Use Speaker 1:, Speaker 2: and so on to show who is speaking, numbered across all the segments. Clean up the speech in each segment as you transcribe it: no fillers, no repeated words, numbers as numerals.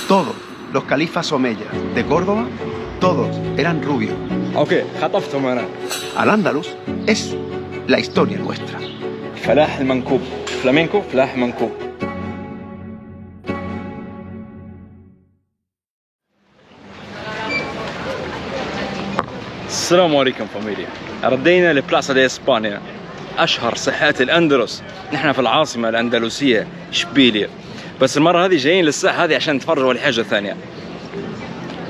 Speaker 1: Todos los califas omeyas de Córdoba, todos eran rubios.
Speaker 2: اوكي خطفتهم انا.
Speaker 1: Al-Ándalus es la historia nuestra.
Speaker 2: فلاح المنكوب فلامينكو فلاح منكوب. السلام عليكم فاميليا. ردينا لبلاسا دي اسبانيا، اشهر ساحات الاندلس. نحن في العاصمه الاندلسيه اشبيليا، بس المره هذه جايين للساحه هذه عشان نتفرجوا على حاجه ثانيه،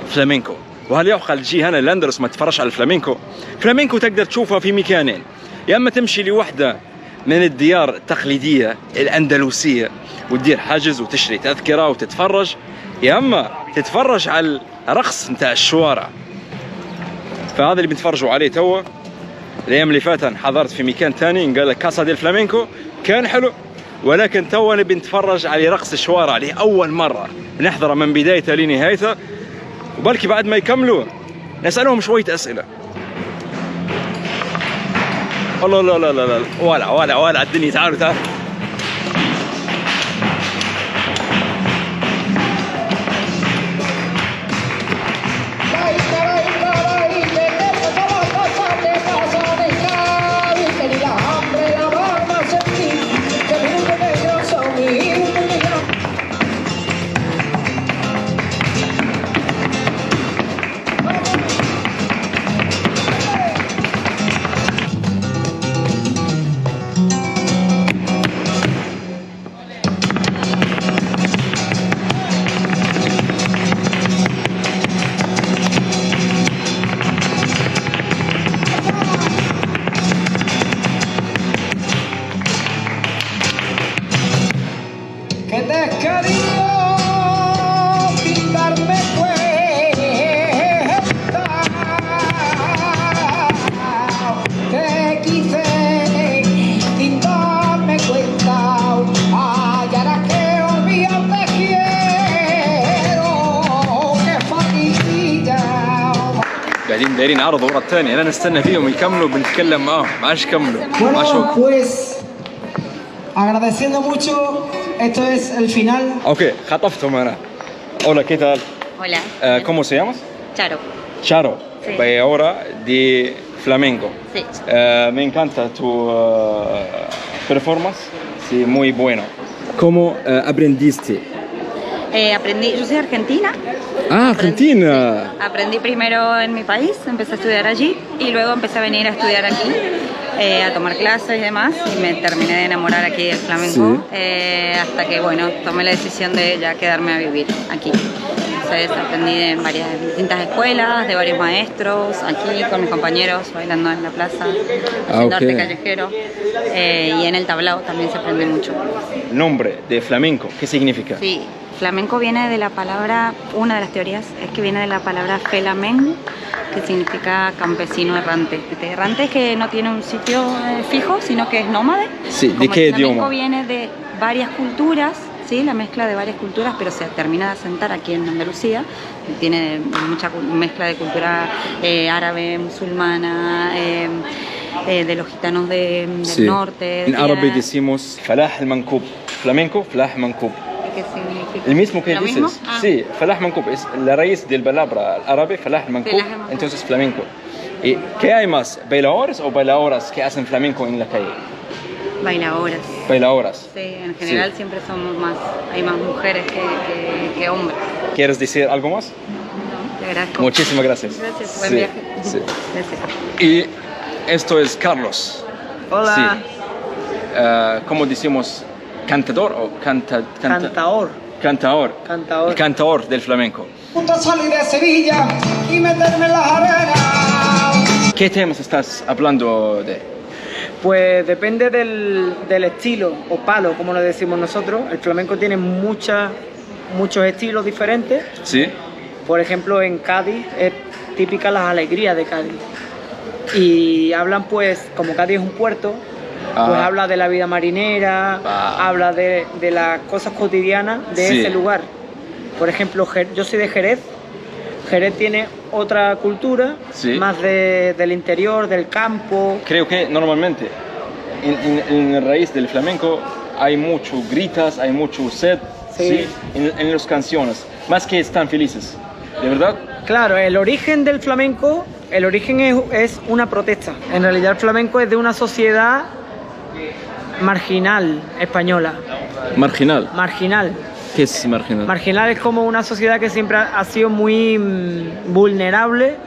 Speaker 2: فلامينكو. وهل يعقل تجي هنا الاندلس ما تتفرجش على الفلامينكو؟ فلامينكو تقدر تشوفها في مكانين، يا اما تمشي لوحده من الديار التقليديه الاندلسيه وتدير حجز وتشتري تذكره وتتفرج، يا اما تتفرج على الرقص نتاع الشوارع. فهذا اللي بنتفرجوا عليه توا. الايام اللي فاتت حضرت في مكان ثاني قال لك كاسا ديل فلامينكو، كان حلو، ولكن توا نبي نتفرج على رقص الشوارع لأول مرة نحضره من بدايته لنهايته، وبلكي بعد ما يكملوا نسألهم شوية أسئلة. والله لا لا لا لا ولا الدنيا. تعالوا قاعدين دايرين عرض ورا الثاني، انا نستنى فيهم يكملوا بنتكلم معاهم، ما عادش يكملوا.
Speaker 3: Bueno, pues agradeciendo mucho, esto es el final.
Speaker 2: اوكي خطفتهم انا. Hola, ¿qué tal?
Speaker 4: Hola.
Speaker 2: ¿Cómo se llamas?
Speaker 4: Charo.
Speaker 2: Charo.
Speaker 4: Sí.
Speaker 2: Bailadora de flamenco.
Speaker 4: Sí.
Speaker 2: Me encanta tu performance, sí, muy bueno. ¿Cómo aprendiste?
Speaker 4: Yo soy argentina.
Speaker 2: Ah, Argentina.
Speaker 4: Aprendí primero en mi país, empecé a estudiar allí y luego empecé a venir a estudiar aquí, a tomar clases y demás, y me terminé de enamorar aquí del flamenco, hasta que bueno, tomé la decisión de ya quedarme a vivir aquí. Entonces aprendí en varias distintas escuelas, de varios maestros, aquí con mis compañeros, bailando en la plaza, haciendo arte callejero, y en el tablao también se aprende mucho.
Speaker 2: Nombre de flamenco, ¿qué significa?
Speaker 4: Sí, flamenco viene de la palabra, una de las teorías es que viene de la palabra felamen, que significa campesino errante. Errante es que no tiene un sitio fijo, sino que es nómade.
Speaker 2: Sí, ¿de qué idioma?
Speaker 4: El flamenco viene de varias culturas, ¿sí? La mezcla de varias culturas, pero se termina de asentar aquí en Andalucía. Tiene mucha mezcla de cultura árabe, musulmana, de los gitanos del norte.
Speaker 2: En árabe decimos falah al-mankub, flamenco, falah al-mankub.
Speaker 4: ¿Qué significa?
Speaker 2: El mismo que
Speaker 4: ¿Lo
Speaker 2: dices.
Speaker 4: mismo? Ah.
Speaker 2: Sí, falah al-mankub es la raíz del palabra árabe, falah al-mankub, entonces flamenco. ¿Y qué hay más? ¿Bailadores o bailadoras que hacen flamenco en la calle?
Speaker 4: Bailadoras.
Speaker 2: Bailadoras.
Speaker 4: Sí, en general siempre somos más, hay más mujeres que hombres.
Speaker 2: ¿Quieres decir algo más?
Speaker 4: No, te agradezco.
Speaker 2: Muchísimas gracias.
Speaker 4: Gracias, buen viaje.
Speaker 2: Sí.
Speaker 4: Gracias.
Speaker 2: Y esto es Carlos.
Speaker 3: Hola.
Speaker 2: Sí. ¿Cómo decimos? ¿Cantador o
Speaker 3: Cantaor.
Speaker 2: Cantaor.
Speaker 3: Cantaor.
Speaker 2: El cantaor del flamenco.
Speaker 3: Puta salir de Sevilla y meterme en las arenas.
Speaker 2: ¿Qué temas estás hablando de?
Speaker 3: Pues depende del estilo o palo, como lo decimos nosotros. El flamenco tiene muchos estilos diferentes.
Speaker 2: Sí.
Speaker 3: Por ejemplo, en Cádiz es típica las alegrías de Cádiz. Y hablan pues, como Cádiz es un puerto, pues habla de la vida marinera, habla de las cosas cotidianas de ese lugar. Por ejemplo, yo soy de Jerez. Jerez tiene otra cultura, más del interior, del campo.
Speaker 2: Creo que normalmente en la raíz del flamenco hay mucho gritas, hay mucho sed, en las canciones. Más que están felices. ¿De verdad?
Speaker 3: Claro, el origen del flamenco, el origen es una protesta. En realidad el flamenco es de una sociedad marginal española.
Speaker 2: Marginal.
Speaker 3: Marginal.
Speaker 2: ¿Qué es marginal?
Speaker 3: Marginal es como una sociedad que siempre ha sido muy vulnerable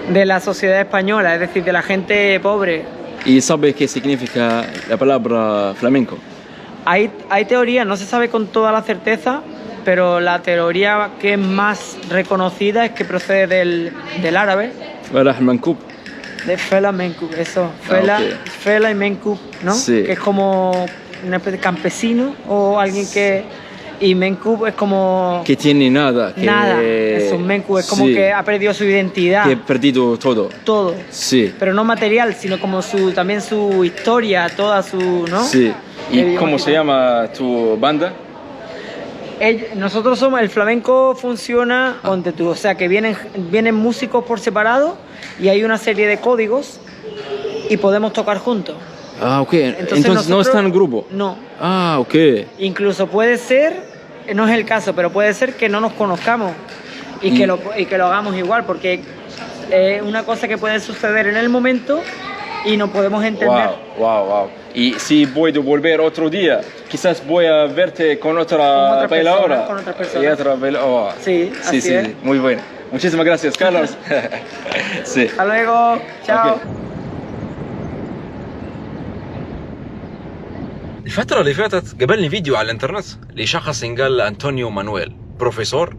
Speaker 3: de la sociedad española, es decir, de la gente pobre.
Speaker 2: ¿Y sabes qué significa la palabra flamenco?
Speaker 3: Hay teorías, no se sabe con toda la certeza, pero la teoría que es más reconocida es que procede del árabe.
Speaker 2: Falah Mankub.
Speaker 3: De Fela Menkub, eso. Fela,
Speaker 2: okay.
Speaker 3: Fela y Menkub, ¿no?
Speaker 2: Sí.
Speaker 3: Que es como una especie de campesino o alguien que... Y Menkub es como...
Speaker 2: Que tiene nada. Que...
Speaker 3: Nada, es un Menkub, es como que ha perdido su identidad.
Speaker 2: Que ha perdido todo.
Speaker 3: Todo.
Speaker 2: Sí.
Speaker 3: Pero no material, sino como también su historia, toda su... ¿no?
Speaker 2: Sí. ¿Y cómo se llama tu banda?
Speaker 3: Nosotros somos... El flamenco funciona, ponte tú, o sea que vienen músicos por separado y hay una serie de códigos y podemos tocar juntos.
Speaker 2: Ah, ok. Entonces no están en grupo.
Speaker 3: No.
Speaker 2: Ah, ok.
Speaker 3: Incluso puede ser, no es el caso, pero puede ser que no nos conozcamos y que lo hagamos igual, porque es una cosa que puede suceder en el momento y no podemos entender.
Speaker 2: Wow. Y si voy a volver otro día, quizás voy a verte con otra bailadora.
Speaker 3: Con otra persona.
Speaker 2: Oh.
Speaker 3: Sí, así es.
Speaker 2: Muy bueno. Muchísimas gracias, Carlos. Sí.
Speaker 3: Hasta luego. Chao.
Speaker 2: Okay. الفترة اللي فاتت قابلني فيديو على الانترنت لشخص ينقال أنطونيو مانويل، بروفيسور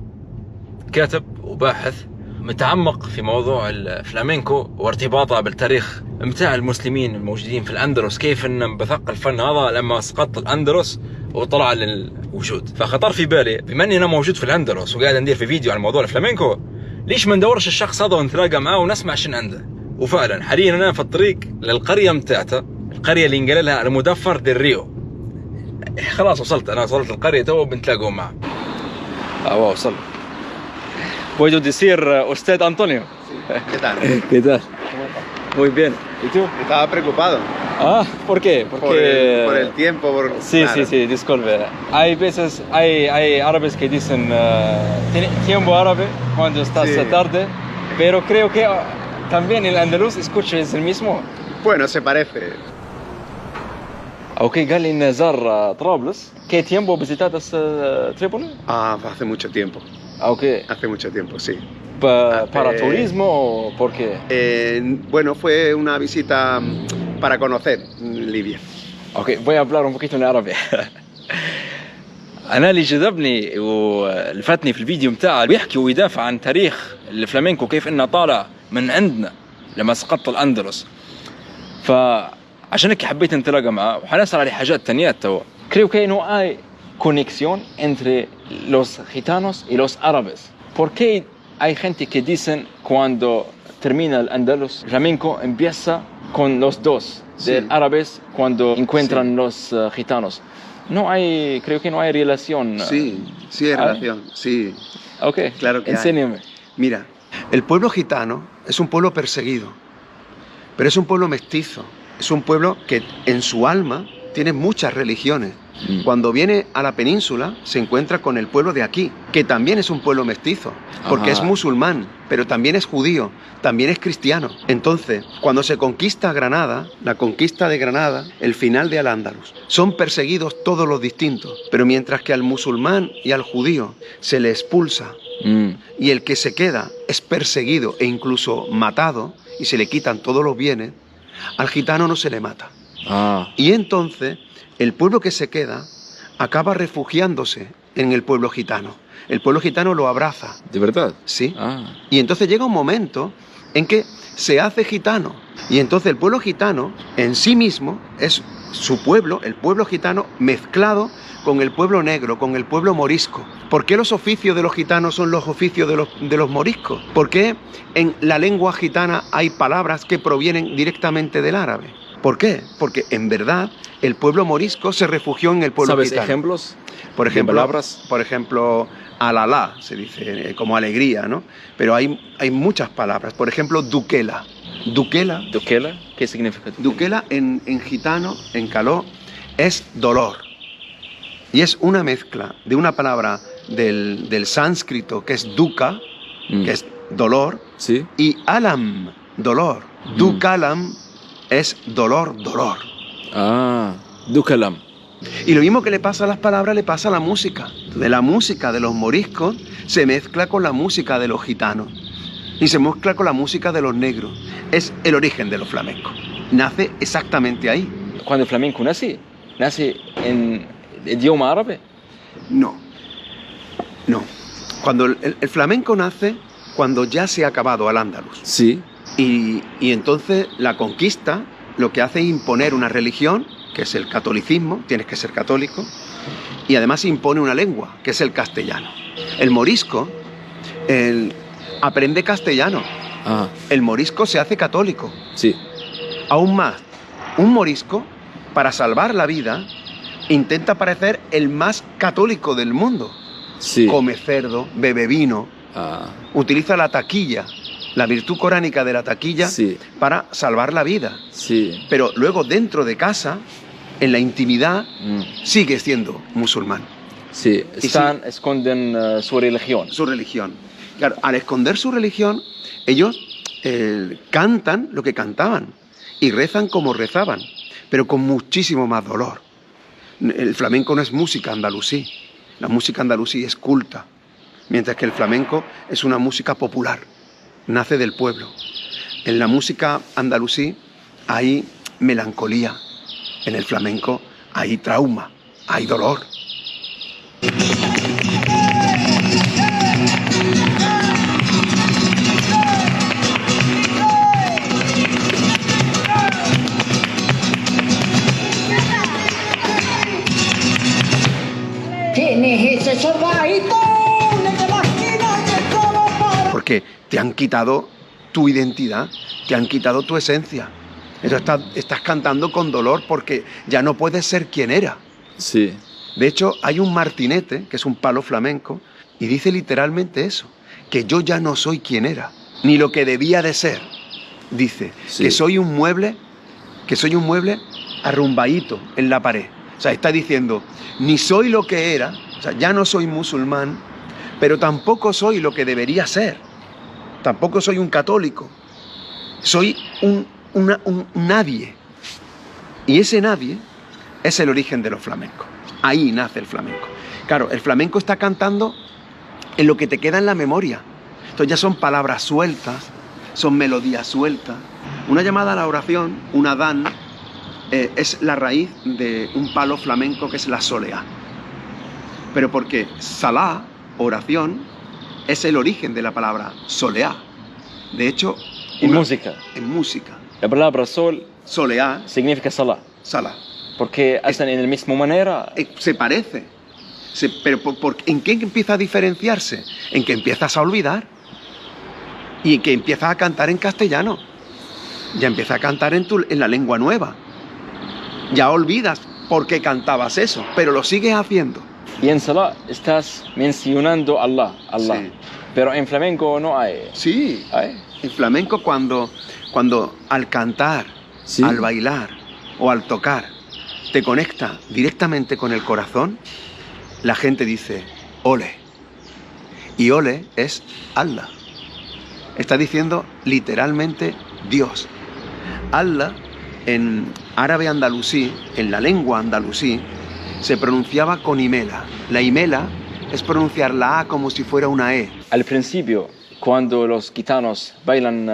Speaker 2: كاتب وباحث متعمق في موضوع الفلامينكو وارتباطه بالتاريخ متاع المسلمين الموجودين في الأندلس، كيف أن بثق الفن هذا لما سقط الأندلس وطلع للوجود. فخطر في بالي بما أني أنا موجود في الأندلس وقاعد ندير في فيديو عن موضوع الفلامينكو، ليش ما ندورش الشخص هذا ونتلاقى معاه ونسمع شن عنده. وفعلا حاليا أنا في الطريق للقرية متاعته، القرية اللي ينقال لها المدفر ديل ريو. خلاص وصلت القرية تو بنتلاقوا معه. وصل. Puedo decir usted Antonio.
Speaker 1: ¿Qué tal?
Speaker 2: ¿Qué tal? Muy bien. ¿Y tú?
Speaker 1: Estaba preocupado.
Speaker 2: Ah, ¿por qué? Porque...
Speaker 1: Por el tiempo.
Speaker 2: Sí, claro. Sí, disculpe. Hay veces, hay árabes que dicen tiempo árabe cuando estás tarde, pero creo que también el andaluz escucha es el mismo.
Speaker 1: Bueno, se parece.
Speaker 2: Ok, قال لي إن زار طرابلس. ¿Qué tiempo visitaste Trípoli?
Speaker 1: Hace mucho tiempo.
Speaker 2: Okay.
Speaker 1: Hace mucho tiempo, sí.
Speaker 2: ¿Para turismo o por qué?
Speaker 1: Bueno, fue una visita para conocer Libia.
Speaker 2: Ok, voy a hablar un poquito en árabe. أنا اللي جذبني ولفتني في الفيديو متاعه بيحكي ويدافع عن تاريخ الفلامينكو، كيف إنه طالع من عندنا لما سقط الأندلس. فعشان هيك حبيت نتلاقى معه وحنسأل على حاجات تانيات توا. Creo que no hay conexión entre los gitanos y los árabes. ¿Por qué hay gente que dicen cuando termina el Andalus, el flamenco empieza con los dos, de árabes cuando encuentran los gitanos? No hay, creo que no hay relación.
Speaker 1: Sí hay relación, sí.
Speaker 2: Ok,
Speaker 1: claro que
Speaker 2: enséñame.
Speaker 1: Hay. Mira, el pueblo gitano es un pueblo perseguido, pero es un pueblo mestizo. Es un pueblo que en su alma tiene muchas religiones. Cuando viene a la península se encuentra con el pueblo de aquí, que también es un pueblo mestizo, porque es musulmán, pero también es judío, también es cristiano. Entonces, cuando se conquista Granada, la conquista de Granada, el final de Al-Ándalus, son perseguidos todos los distintos, pero mientras que al musulmán y al judío se le expulsa y el que se queda es perseguido e incluso matado y se le quitan todos los bienes, al gitano no se le mata. Y entonces el pueblo que se queda acaba refugiándose en el pueblo gitano. El pueblo gitano lo abraza.
Speaker 2: ¿De verdad?
Speaker 1: Sí. Y entonces llega un momento en que se hace gitano. Y entonces el pueblo gitano en sí mismo es su pueblo, el pueblo gitano mezclado con el pueblo negro, con el pueblo morisco. ¿Por qué los oficios de los gitanos son los oficios de los moriscos? ¿Por qué en la lengua gitana hay palabras que provienen directamente del árabe? ¿Por qué? Porque en verdad el pueblo morisco se refugió en el pueblo gitano.
Speaker 2: ¿Sabes ejemplos?
Speaker 1: Por ejemplo,
Speaker 2: palabras.
Speaker 1: Por ejemplo, alalá se dice como alegría, ¿no? Pero hay muchas palabras. Por ejemplo, duquela. Duquela.
Speaker 2: ¿Duquela? ¿Qué significa duquela?
Speaker 1: Duquela en gitano, en caló, es dolor. Y es una mezcla de una palabra del sánscrito, que es dukkha, que es dolor,
Speaker 2: Sí.
Speaker 1: y alam, dolor. Dukkhalam es dolor, dolor.
Speaker 2: Ah, dukalam.
Speaker 1: Y lo mismo que le pasa a las palabras, le pasa a la música. De la música de los moriscos se mezcla con la música de los gitanos y se mezcla con la música de los negros. Es el origen de los flamencos. Nace exactamente ahí.
Speaker 2: Cuando el flamenco nace en idioma árabe.
Speaker 1: No, no. Cuando el flamenco nace, cuando ya se ha acabado Al-Ándalus.
Speaker 2: Sí.
Speaker 1: Y entonces la conquista lo que hace es imponer una religión, que es el catolicismo, tienes que ser católico, y además impone una lengua, que es el castellano. El morisco aprende castellano,
Speaker 2: Ah,
Speaker 1: el morisco se hace católico.
Speaker 2: sí.
Speaker 1: Aún más, un morisco, para salvar la vida, intenta parecer el más católico del mundo.
Speaker 2: Sí.
Speaker 1: Come cerdo, bebe vino,
Speaker 2: Ah,
Speaker 1: utiliza la taquilla, la virtud coránica de la taquilla,
Speaker 2: sí.
Speaker 1: para salvar la vida.
Speaker 2: Sí.
Speaker 1: Pero luego dentro de casa, en la intimidad,
Speaker 2: Mm.
Speaker 1: sigue siendo musulmán,
Speaker 2: Sí. Esconden su religión.
Speaker 1: su religión. Claro, al esconder su religión, ellos cantan lo que cantaban y rezan como rezaban, pero con muchísimo más dolor. El flamenco no es música andalusí, la música andalusí es culta, mientras que el flamenco es una música popular, nace del pueblo. En la música andalusí hay melancolía, en el flamenco hay trauma, hay dolor.
Speaker 3: ¿Quién es ese soldadito?
Speaker 1: Porque te han quitado tu identidad, te han quitado tu esencia. Entonces estás cantando con dolor porque ya no puedes ser quien era.
Speaker 2: Sí.
Speaker 1: De hecho, hay un martinete, que es un palo flamenco, y dice literalmente eso, que yo ya no soy quien era, ni lo que debía de ser. Dice
Speaker 2: Sí.
Speaker 1: que soy un mueble arrumbadito en la pared. O sea, está diciendo, ni soy lo que era, o sea, ya no soy musulmán, pero tampoco soy lo que debería ser. Tampoco soy un católico. Soy un nadie. Y ese nadie es el origen de los flamencos. Ahí nace el flamenco. Claro, el flamenco está cantando en lo que te queda en la memoria. Entonces ya son palabras sueltas, son melodías sueltas. Una llamada a la oración, un adán, es la raíz de un palo flamenco que es la soleá. Pero porque salá, oración, es el origen de la palabra soleá. De hecho,
Speaker 2: En música.
Speaker 1: en música,
Speaker 2: La palabra sol
Speaker 1: soleá,
Speaker 2: significa salah.
Speaker 1: salá.
Speaker 2: Porque hacen en la misma manera.
Speaker 1: Se parece. Pero ¿en qué empieza a diferenciarse? En que empiezas a olvidar y en que empiezas a cantar en castellano. Ya empiezas a cantar en la lengua nueva. Ya olvidas por qué cantabas eso, pero lo sigues haciendo.
Speaker 2: Y en salah estás mencionando a Allah.
Speaker 1: Sí.
Speaker 2: Pero en flamenco no hay.
Speaker 1: Sí,
Speaker 2: ¿Hay?
Speaker 1: en flamenco cuando al cantar,
Speaker 2: Sí.
Speaker 1: al bailar o al tocar te conecta directamente con el corazón, la gente dice ole. Y ole es Allah. Está diciendo literalmente Dios. Allah en árabe andalusí, en la lengua andalusí, se pronunciaba con imela. La imela es pronunciar la A como si fuera una E.
Speaker 2: Al principio, cuando los gitanos bailan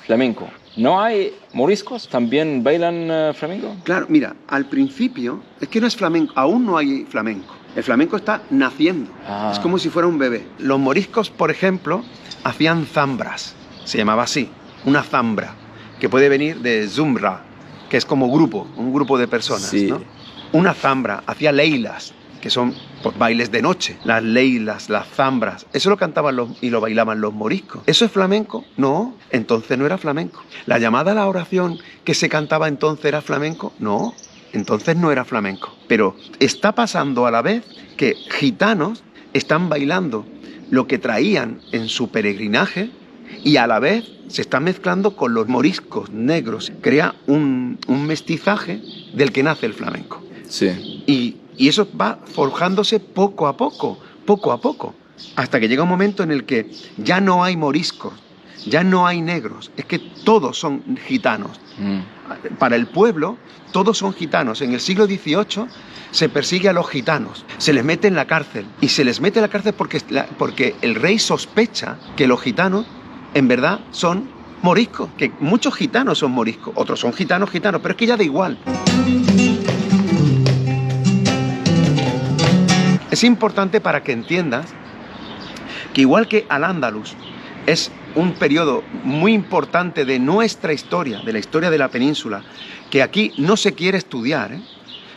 Speaker 2: flamenco, ¿no hay moriscos? ¿También bailan flamenco?
Speaker 1: Claro, mira, al principio, es que no es flamenco, aún no hay flamenco. El flamenco está naciendo,
Speaker 2: Ah.
Speaker 1: es como si fuera un bebé. Los moriscos, por ejemplo, hacían zambras, se llamaba así, una zambra, que puede venir de zumra, que es como grupo, un grupo de personas,
Speaker 2: Sí.
Speaker 1: ¿no? Una zambra, hacía leilas, que son pues, bailes de noche, las leilas, las zambras, eso lo cantaban y lo bailaban los moriscos. ¿Eso es flamenco? No, entonces no era flamenco. La llamada a la oración que se cantaba entonces era flamenco? No, entonces no era flamenco. Pero está pasando a la vez que gitanos están bailando lo que traían en su peregrinaje y a la vez se están mezclando con los moriscos negros. Crea un mestizaje del que nace el flamenco.
Speaker 2: Sí.
Speaker 1: Y eso va forjándose poco a poco poco a poco, hasta que llega un momento en el que ya no hay moriscos, ya no hay negros, es que todos son gitanos. Para el pueblo, todos son gitanos. En el siglo XVIII se persigue a los gitanos, se les mete en la cárcel, y se les mete en la cárcel porque el rey sospecha que los gitanos en verdad son moriscos, que muchos gitanos son moriscos, otros son gitanos, pero es que ya da igual. Es importante para que entiendas que igual que Al-Ándalus es un periodo muy importante de nuestra historia, de la historia de la península, que aquí no se quiere estudiar,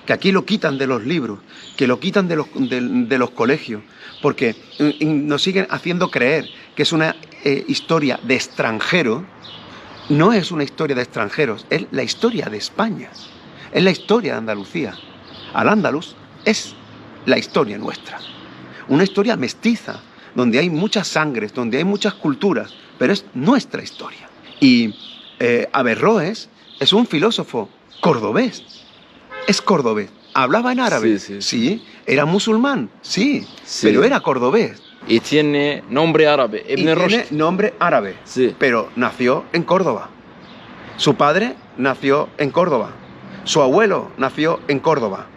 Speaker 1: que aquí lo quitan de los libros, que lo quitan de los colegios, porque nos siguen haciendo creer que es una historia de extranjeros. No es una historia de extranjeros, es la historia de España, es la historia de Andalucía. Al-Ándalus es la historia nuestra, una historia mestiza, donde hay muchas sangres, donde hay muchas culturas, pero es nuestra historia. Y Averroes es un filósofo cordobés, es cordobés. ¿Hablaba en árabe? Sí. ¿Era musulmán? Sí. Pero era cordobés.
Speaker 2: Y tiene nombre árabe, Ibn Rushd.
Speaker 1: Tiene nombre árabe, pero nació en Córdoba. Su padre nació en Córdoba. Su abuelo nació en Córdoba.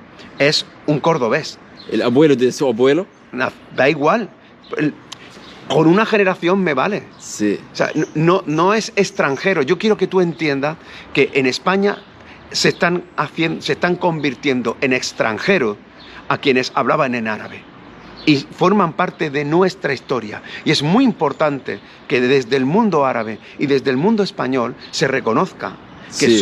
Speaker 1: Es un cordobés.
Speaker 2: ¿El abuelo de su abuelo?
Speaker 1: Da igual. Con una generación me vale.
Speaker 2: Sí.
Speaker 1: O sea, no es extranjero. Yo quiero que tú entiendas que en España se están convirtiendo en extranjeros a quienes hablaban en árabe. Y forman parte de nuestra historia. Y es muy importante que desde el mundo árabe y desde el mundo español se reconozca que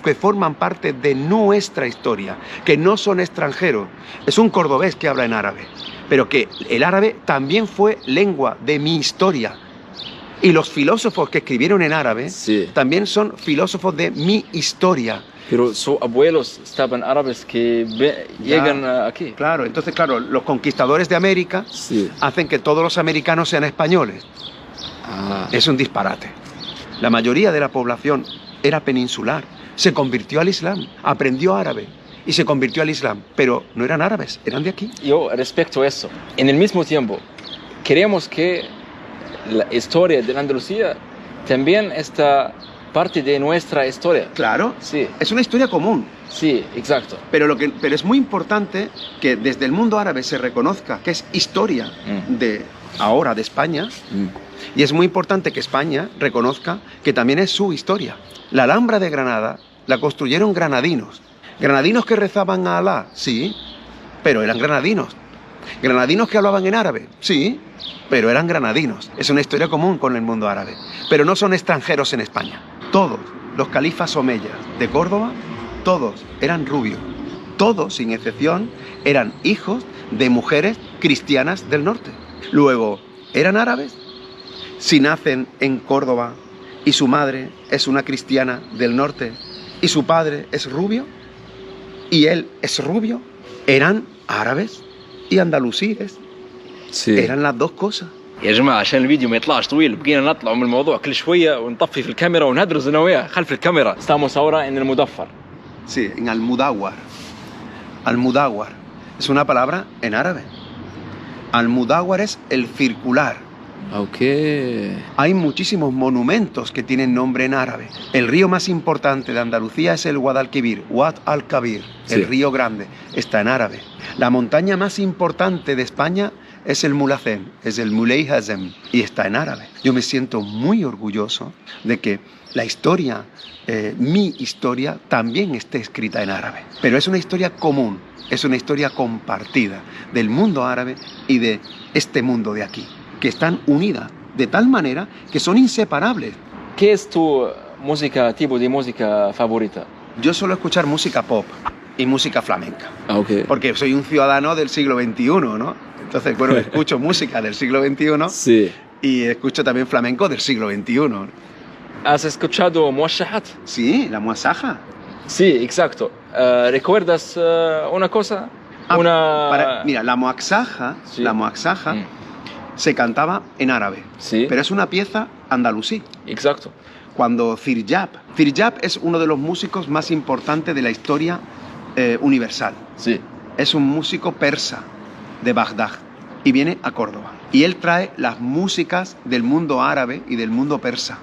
Speaker 1: que forman parte de nuestra historia, que no son extranjeros. Es un cordobés que habla en árabe, pero que el árabe también fue lengua de mi historia. Y los filósofos que escribieron en árabe también son filósofos de mi historia.
Speaker 2: Pero sus abuelos estaban árabes que llegan aquí.
Speaker 1: Claro, entonces, los conquistadores de América hacen que todos los americanos sean españoles. Es un disparate. La mayoría de la población era peninsular, se convirtió al Islam, aprendió árabe y se convirtió al Islam, pero no eran árabes, eran de aquí.
Speaker 2: Yo respecto a eso, en el mismo tiempo, queremos que la historia de la Andalucía también está parte de nuestra historia.
Speaker 1: Claro, es una historia común.
Speaker 2: Sí, exacto.
Speaker 1: Pero es muy importante que desde el mundo árabe se reconozca que es historia de España, y es muy importante que España reconozca que también es su historia. La Alhambra de Granada la construyeron granadinos. Granadinos que rezaban a Alá, sí, pero eran granadinos. Granadinos que hablaban en árabe, sí, pero eran granadinos. Es una historia común con el mundo árabe. Pero no son extranjeros en España. Todos los califas omeyas de Córdoba, todos eran rubios. Todos, sin excepción, eran hijos de mujeres cristianas del norte. Luego, ¿eran árabes? Si nacen en Córdoba y su madre es una cristiana del norte y su padre es rubio y él es rubio, ¿eran árabes y andalusíes? Eran las dos cosas.
Speaker 2: يا جماعة عشان الفيديو ما يطلعش طويل بقينا نطلع من الموضوع كل شوية ونطفي في الكاميرا ونهدرز أنا وياه خلف الكاميرا. Estamos ahora en el Mudaffar.
Speaker 1: Sí, en Al-Mudawwar. Al-Mudawwar es una palabra en árabe. Al-Mudawwar es el circular. Hay muchísimos monumentos que tienen nombre en árabe. El río más importante de Andalucía es el Guadalquivir, Wad al-Kabir, el río grande, está en árabe. La montaña más importante de España es el Mulazem, es el Muley Hazem, y está en árabe. Yo me siento muy orgulloso de que la historia, mi historia, también esté escrita en árabe. Pero es una historia común, es una historia compartida del mundo árabe y de este mundo de aquí, que están unidas de tal manera que son inseparables.
Speaker 2: ¿Qué es tu tipo de música favorita?
Speaker 1: Yo suelo escuchar música pop y música flamenca, porque soy un ciudadano del siglo XXI, ¿no? Entonces, bueno, escucho música del siglo XXI y escucho también flamenco del siglo XXI.
Speaker 2: ¿Has escuchado Muashahat?
Speaker 1: Sí, la muasaja.
Speaker 2: Sí, exacto. ¿Recuerdas una cosa?
Speaker 1: Mira, la muasaja se cantaba en árabe, pero es una pieza andalusí.
Speaker 2: Exacto.
Speaker 1: Cuando Firyab es uno de los músicos más importantes de la historia universal. Es un músico persa de Bagdad y viene a Córdoba. Y él trae las músicas del mundo árabe y del mundo persa.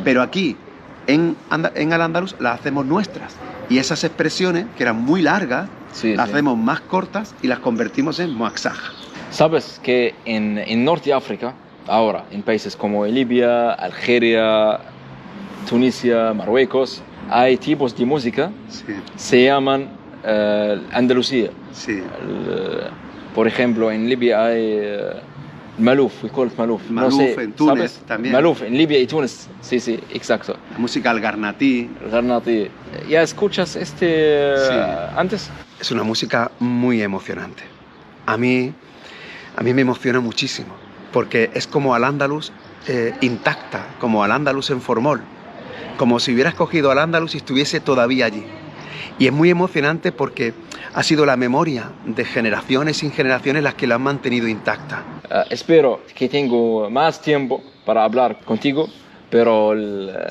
Speaker 1: Pero aquí, en Al-Ándalus, las hacemos nuestras. Y esas expresiones, que eran muy largas, las hacemos más cortas y las convertimos en muaxaj.
Speaker 2: Sabes que en Norte de África, ahora, en países como Libia, Algeria, Tunisia, Marruecos, hay tipos de música, se llaman Andalucía.
Speaker 1: Sí.
Speaker 2: Por ejemplo, en Libia hay Maluf, we call it Maluf.
Speaker 1: Maluf,
Speaker 2: no sé,
Speaker 1: en Túnez
Speaker 2: ¿sabes?
Speaker 1: también.
Speaker 2: Maluf, en Libia y Túnez, sí, exacto.
Speaker 1: La música al-Garnatí.
Speaker 2: Garnati. ¿Ya escuchas antes?
Speaker 1: Es una música muy emocionante. A mí me emociona muchísimo, porque es como Al-Ándalus intacta, como Al-Ándalus en Formol, como si hubieras cogido Al-Ándalus y estuviese todavía allí. Y es muy emocionante porque ha sido la memoria de generaciones y generaciones las que la han mantenido intacta.
Speaker 2: Espero que tengo más tiempo para hablar contigo, pero...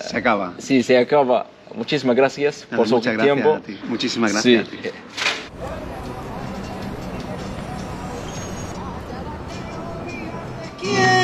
Speaker 1: se acaba.
Speaker 2: Sí, se acaba. Muchísimas gracias por su tiempo.
Speaker 1: A ti. Muchísimas gracias a ti.
Speaker 5: ¿Quién